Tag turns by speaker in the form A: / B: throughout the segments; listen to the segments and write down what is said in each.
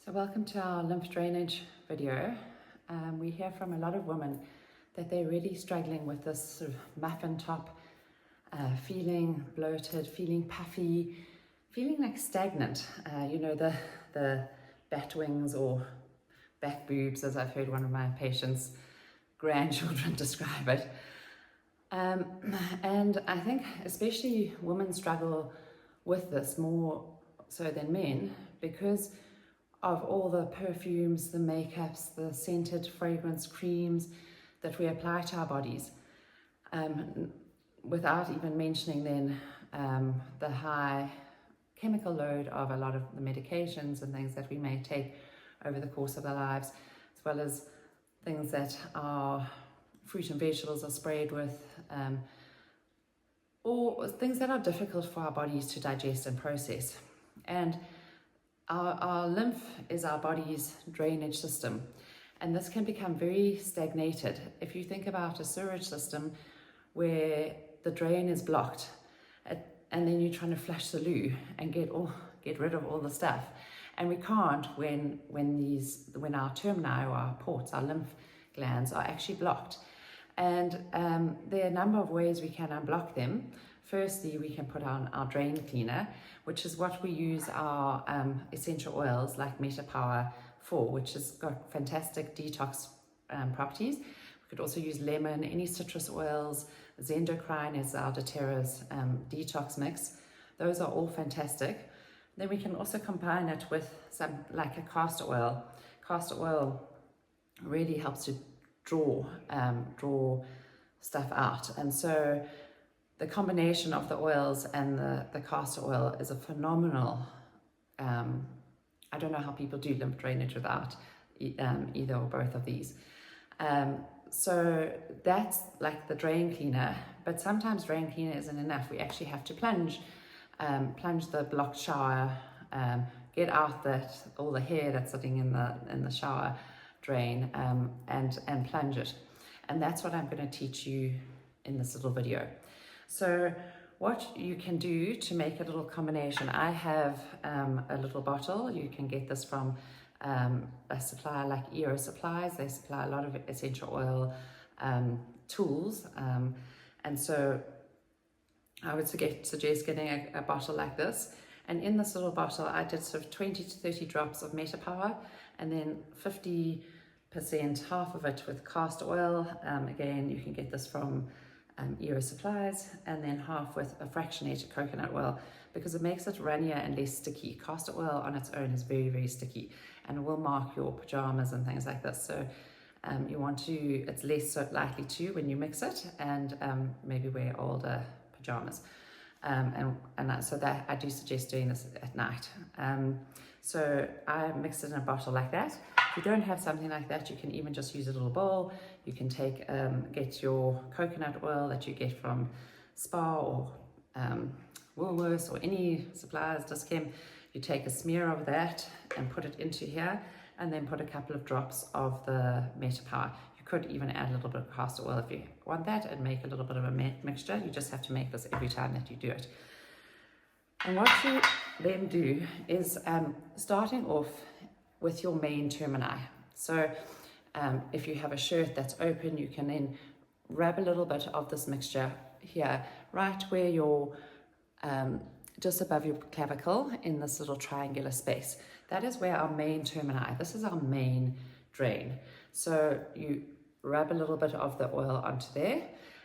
A: So welcome to our lymph drainage video. We hear from a lot of women that they're really struggling with this sort of muffin top, feeling bloated, feeling puffy, feeling like stagnant. The bat wings or back boobs, as I've heard one of my patients' grandchildren describe it. And I think especially women struggle with this more so than men because of all the perfumes, the makeups, the scented fragrance creams that we apply to our bodies, without even mentioning then the high chemical load of a lot of the medications and things that we may take over the course of our lives, as well as things that our fruit and vegetables are sprayed with, or things that are difficult for our bodies to digest and process. And our lymph is our body's drainage system, and this can become very stagnated. If you think about a sewage system where the drain is blocked, and then you're trying to flush the loo and get rid of all the stuff, and we can't when our termini or our ports, our lymph glands, are actually blocked. And there are a number of ways we can unblock them. Firstly, we can put on our drain cleaner, which is what we use our essential oils like Meta Power for, which has got fantastic detox properties. We could also use lemon, any citrus oils. Zendocrine is our doTERRA's detox mix. Those are all fantastic. Then we can also combine it with some like a castor oil. Castor oil really helps to draw stuff out, and so the combination of the oils and the castor oil is a phenomenal, I don't know how people do lymph drainage without either or both of these. So that's like the drain cleaner, but sometimes drain cleaner isn't enough. We actually have to plunge the blocked shower, get out all the hair that's sitting in the shower drain, and plunge it. And that's what I'm going to teach you in this little video. So what you can do to make a little combination, I have a little bottle. You can get this from a supplier like Eero Supplies. They supply a lot of essential oil tools, and so I would suggest getting a bottle like this. And in this little bottle I did sort of 20 to 30 drops of Meta Power, and then 50%, half of it with castor oil. Again, you can get this from Eero Supplies, and then half with a fractionated coconut oil, because it makes it runnier and less sticky. Castor oil on its own is very, very sticky, and it will mark your pajamas and things like this. So you want to, it's less so likely to when you mix it, and maybe wear older pajamas. So that I do suggest doing this at night. So I mixed it in a bottle like that. If you don't have something like that, you can even just use a little bowl. You can get your coconut oil that you get from Spa or Woolworths or any suppliers, Dis-Chem. You take a smear of that and put it into here, and then put a couple of drops of the Meta Power. You could even add a little bit of castor oil if you want that, and make a little bit of a mixture. You just have to make this every time that you do it. And what you then do is starting off with your main termini. So if you have a shirt that's open, you can then rub a little bit of this mixture here, right where your, just above your clavicle, in this little triangular space. That is where our main termini, this is our main drain. So you rub a little bit of the oil onto there,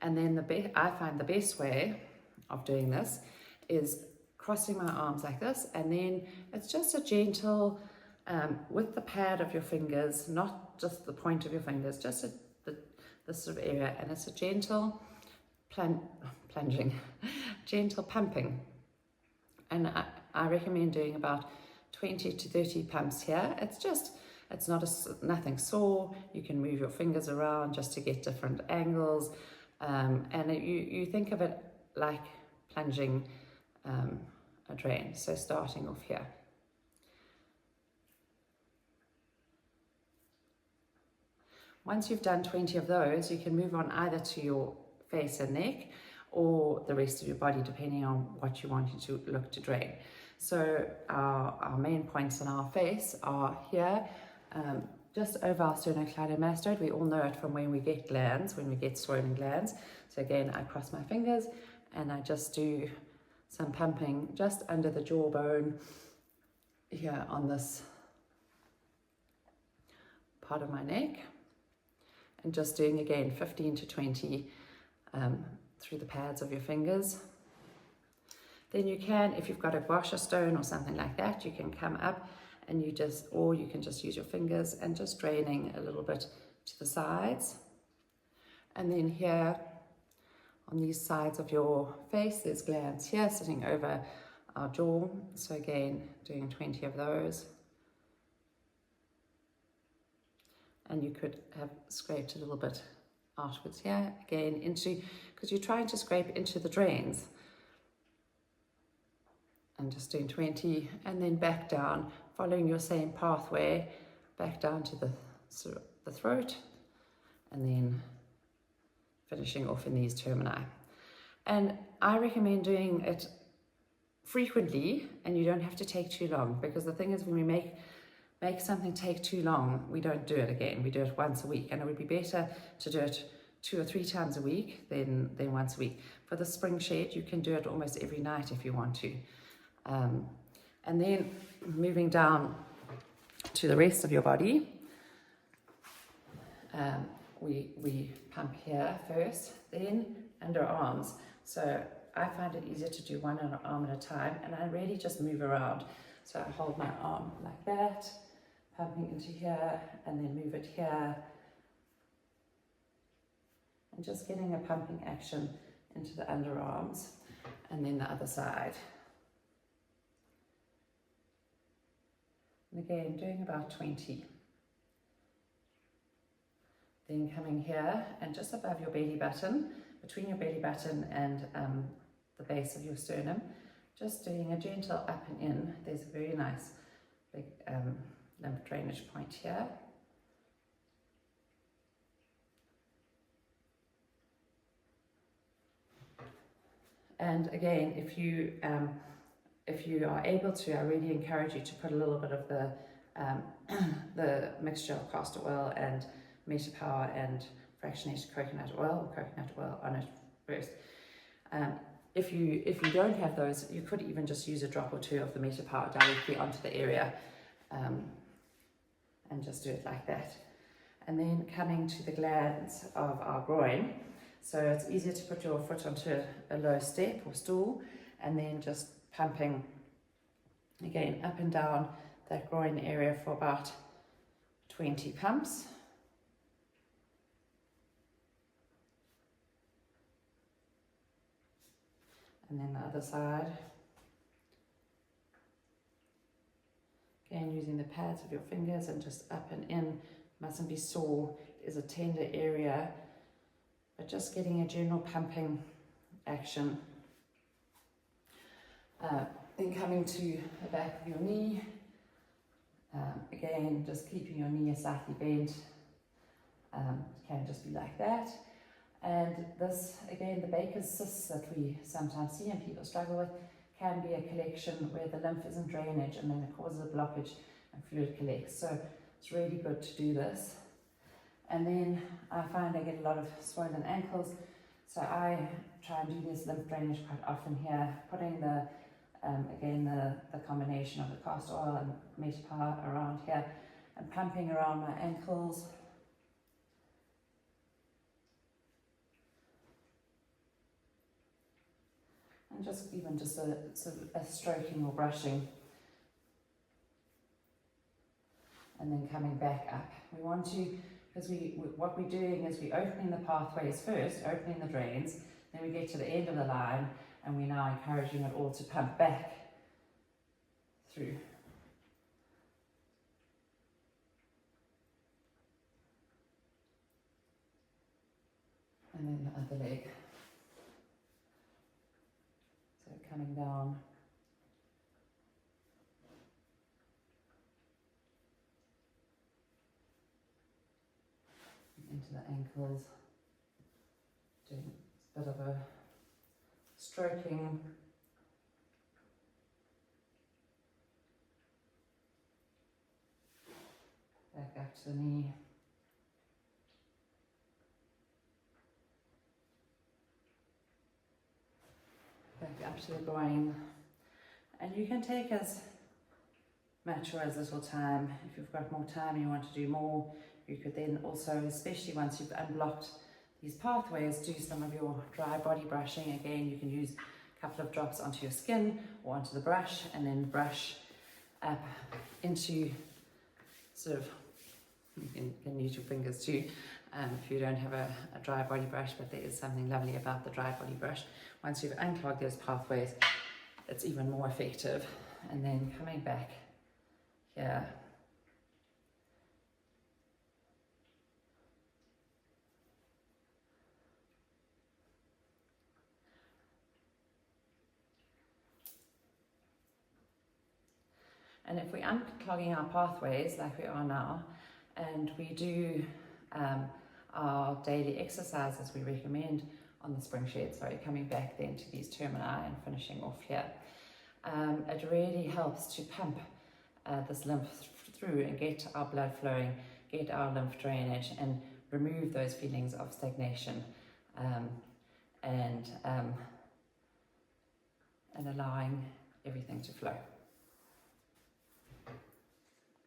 A: and then I find the best way of doing this is crossing my arms like this, and then it's just a gentle, with the pad of your fingers, not just the point of your fingers, just this sort of area, and it's a gentle plunging, gentle pumping. And I recommend doing about 20 to 30 pumps here. It's nothing sore. You can move your fingers around just to get different angles, and you think of it like plunging a drain. So starting off here. Once you've done 20 of those, you can move on either to your face and neck or the rest of your body, depending on what you want to look to drain. So our main points on our face are here, just over our sternocleidomastoid. We all know it from when we get glands, when we get swollen glands. So again, I cross my fingers and I just do some pumping just under the jawbone here on this part of my neck, and just doing again 15 to 20 through the pads of your fingers. Then you can, if you've got a guasha stone or something like that, you can come up and or you can just use your fingers and just draining a little bit to the sides. And then here on these sides of your face, there's glands here sitting over our jaw. So again, doing 20 of those. And you could have scraped a little bit outwards here, again because you're trying to scrape into the drains. And just doing 20, and then back down, following your same pathway, back down to the throat, and then finishing off in these termini. And I recommend doing it frequently, and you don't have to take too long, because the thing is, when we make something take too long, we don't do it again. We do it once a week, and it would be better to do it 2 or 3 times a week than once a week. For the spring shed, you can do it almost every night if you want to. And then moving down to the rest of your body, we pump here first, then underarms. So I find it easier to do one arm at a time, and I really just move around. So I hold my arm like that, pumping into here, and then move it here, and just getting a pumping action into the underarms, and then the other side. And again, doing about 20. Then coming here and just above your belly button, between your belly button and the base of your sternum, just doing a gentle up and in. There's a very nice big lymph drainage point here. And again, if you are able to, I really encourage you to put a little bit of the mixture of castor oil and Metapower and fractionated coconut oil on it first. If you don't have those, you could even just use a drop or 2 of the Metapower directly onto the area, and just do it like that. And then coming to the glands of our groin. So it's easier to put your foot onto a low step or stool, and then just pumping again up and down that groin area for about 20 pumps. And then the other side. Again, using the pads of your fingers and just up and in. Mustn't be sore. There's a tender area, but just getting a general pumping action. Then coming to the back of your knee. Again, just keeping your knee slightly bent. It can just be like that. And this, again, the Baker's cysts that we sometimes see and people struggle with can be a collection where the lymph isn't drainage, and then it causes a blockage and fluid collects. So it's really good to do this. And then I find I get a lot of swollen ankles, so I try and do this lymph drainage quite often here, putting the combination of the castor oil and Metapower around here and pumping around my ankles. And just a stroking or brushing. And then coming back up. We want to, because what we're doing is we're opening the pathways first, opening the drains, then we get to the end of the line, and we're now encouraging it all to pump back through. And then the other leg. So coming down. Into the ankles. Doing a bit of a stroking. to the knee. Back up to the groin. And you can take as much or as little time. If you've got more time and you want to do more, you could then also, especially once you've unblocked these pathways, do some of your dry body brushing. Again, you can use a couple of drops onto your skin or onto the brush, and then brush up into sort of, you can use your fingers too if you don't have a dry body brush, but there is something lovely about the dry body brush. Once you've unclogged those pathways, it's even more effective. And then coming back here. And if we're unclogging our pathways like we are now, and we do our daily exercises we recommend on the spring shed, sorry, coming back then to these termini and finishing off here, it really helps to pump this lymph through and get our blood flowing, get our lymph drainage, and remove those feelings of stagnation and allowing everything to flow.